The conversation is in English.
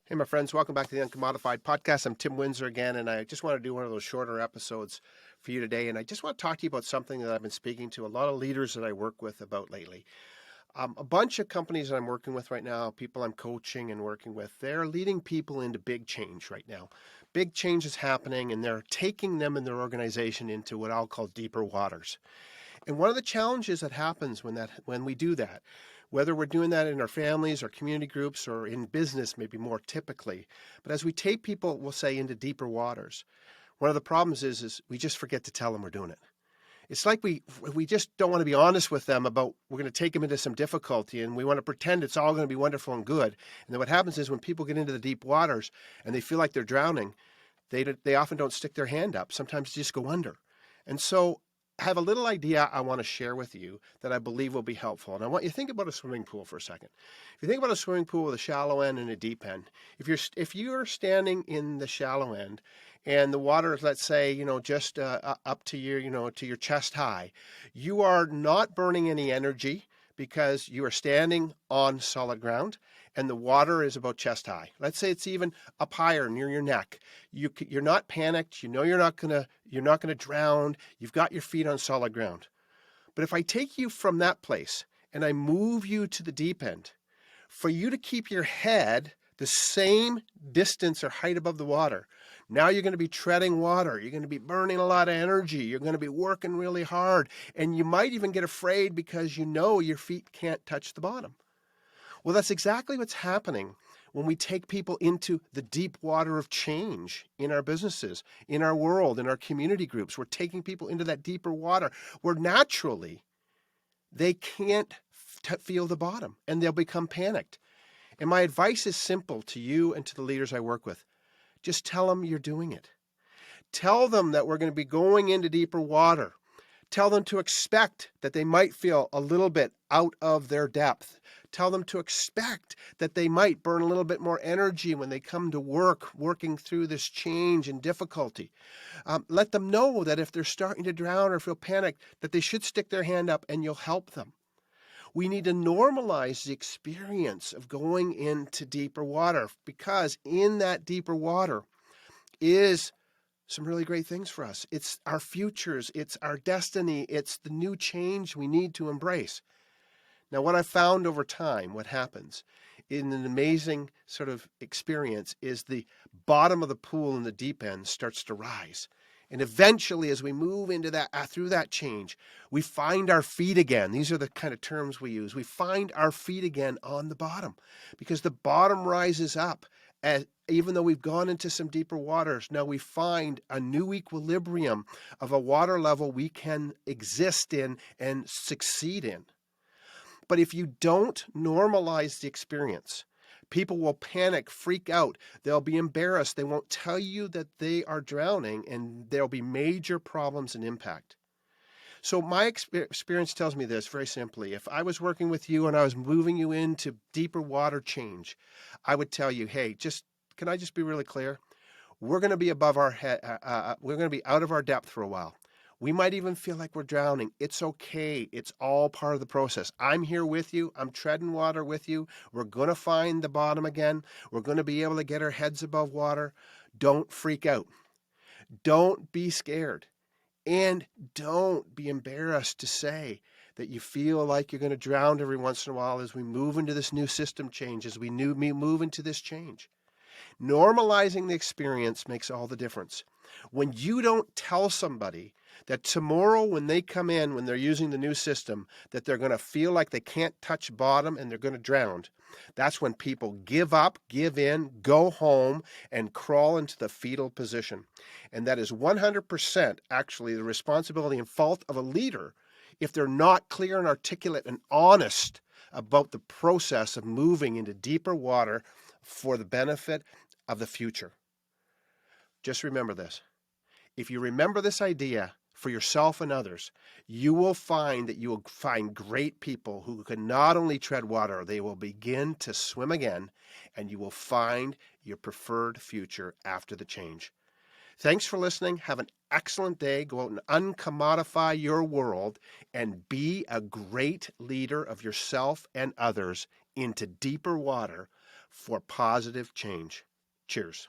Hey, my friends, welcome back to the UNCOMMODiFiED podcast. I'm Tim Windsor again, and I just want to do one of those shorter episodes for you today. And I just want to talk to you about something that I've been speaking to a lot of leaders that I work with about lately. A bunch of companies that I'm working with right now, people I'm coaching and working with, they're leading people into big change right now. Big change is happening, and they're taking them and their organization into what I'll call deeper waters. And one of the challenges that happens when we do that, whether we're doing that in our families or community groups or in business, maybe more typically, but as we take people, we'll say, into deeper waters, one of the problems is we just forget to tell them we're doing it. It's like we just don't want to be honest with them about we're going to take them into some difficulty, and we want to pretend it's all going to be wonderful and good. And then what happens is when people get into the deep waters and they feel like they're drowning, they often don't stick their hand up. Sometimes they just go under. And so I have a little idea I want to share with you that I believe will be helpful. And I want you to think about a swimming pool for a second. If you think about a swimming pool with a shallow end and a deep end, if you're standing in the shallow end and the water is, let's say, just up to your chest high, you are not burning any energy because you are standing on solid ground and the water is about chest high. Let's say it's even up higher near your neck. You're not panicked. You know you're not gonna drown. You've got your feet on solid ground. But if I take you from that place and I move you to the deep end, for you to keep your head the same distance or height above the water, now you're going to be treading water. You're going to be burning a lot of energy. You're going to be working really hard. And you might even get afraid because you know your feet can't touch the bottom. Well, that's exactly what's happening when we take people into the deep water of change in our businesses, in our world, in our community groups. We're taking people into that deeper water where naturally they can't feel the bottom and they'll become panicked. And my advice is simple to you and to the leaders I work with. Just tell them you're doing it. Tell them that we're going to be going into deeper water. Tell them to expect that they might feel a little bit out of their depth. Tell them to expect that they might burn a little bit more energy when they come to work, working through this change and difficulty. Let them know that if they're starting to drown or feel panicked, that they should stick their hand up and you'll help them. We need to normalize the experience of going into deeper water because in that deeper water is some really great things for us. It's our futures, it's our destiny, it's the new change we need to embrace. Now, what I've found over time, what happens in an amazing sort of experience is the bottom of the pool in the deep end starts to rise. And eventually, as we move into that, through that change, we find our feet again. These are the kind of terms we use. We find our feet again on the bottom because the bottom rises up. Even though we've gone into some deeper waters, now we find a new equilibrium of a water level we can exist in and succeed in. But if you don't normalize the experience, people will panic, freak out. They'll be embarrassed. They won't tell you that they are drowning, and there'll be major problems and impact. So my experience tells me this very simply. If I was working with you and I was moving you into deeper water change, I would tell you, hey, can I just be really clear? We're going to be above our head. We're going to be out of our depth for a while. We might even feel like we're drowning. It's okay. It's all part of the process. I'm here with you. I'm treading water with you. We're going to find the bottom again. We're going to be able to get our heads above water. Don't freak out. Don't be scared. And don't be embarrassed to say that you feel like you're going to drown every once in a while as we move into this new system change, as we move into this change. Normalizing the experience makes all the difference. When you don't tell somebody that tomorrow when they come in, when they're using the new system, that they're going to feel like they can't touch bottom and they're going to drown, that's when people give up, give in, go home, and crawl into the fetal position. And that is 100% actually the responsibility and fault of a leader if they're not clear and articulate and honest about the process of moving into deeper water for the benefit of the future. Just remember this. If you remember this idea for yourself and others, you will find that you will find great people who can not only tread water, they will begin to swim again, and you will find your preferred future after the change. Thanks for listening. Have an excellent day. Go out and uncommodify your world and be a great leader of yourself and others into deeper water for positive change. Cheers.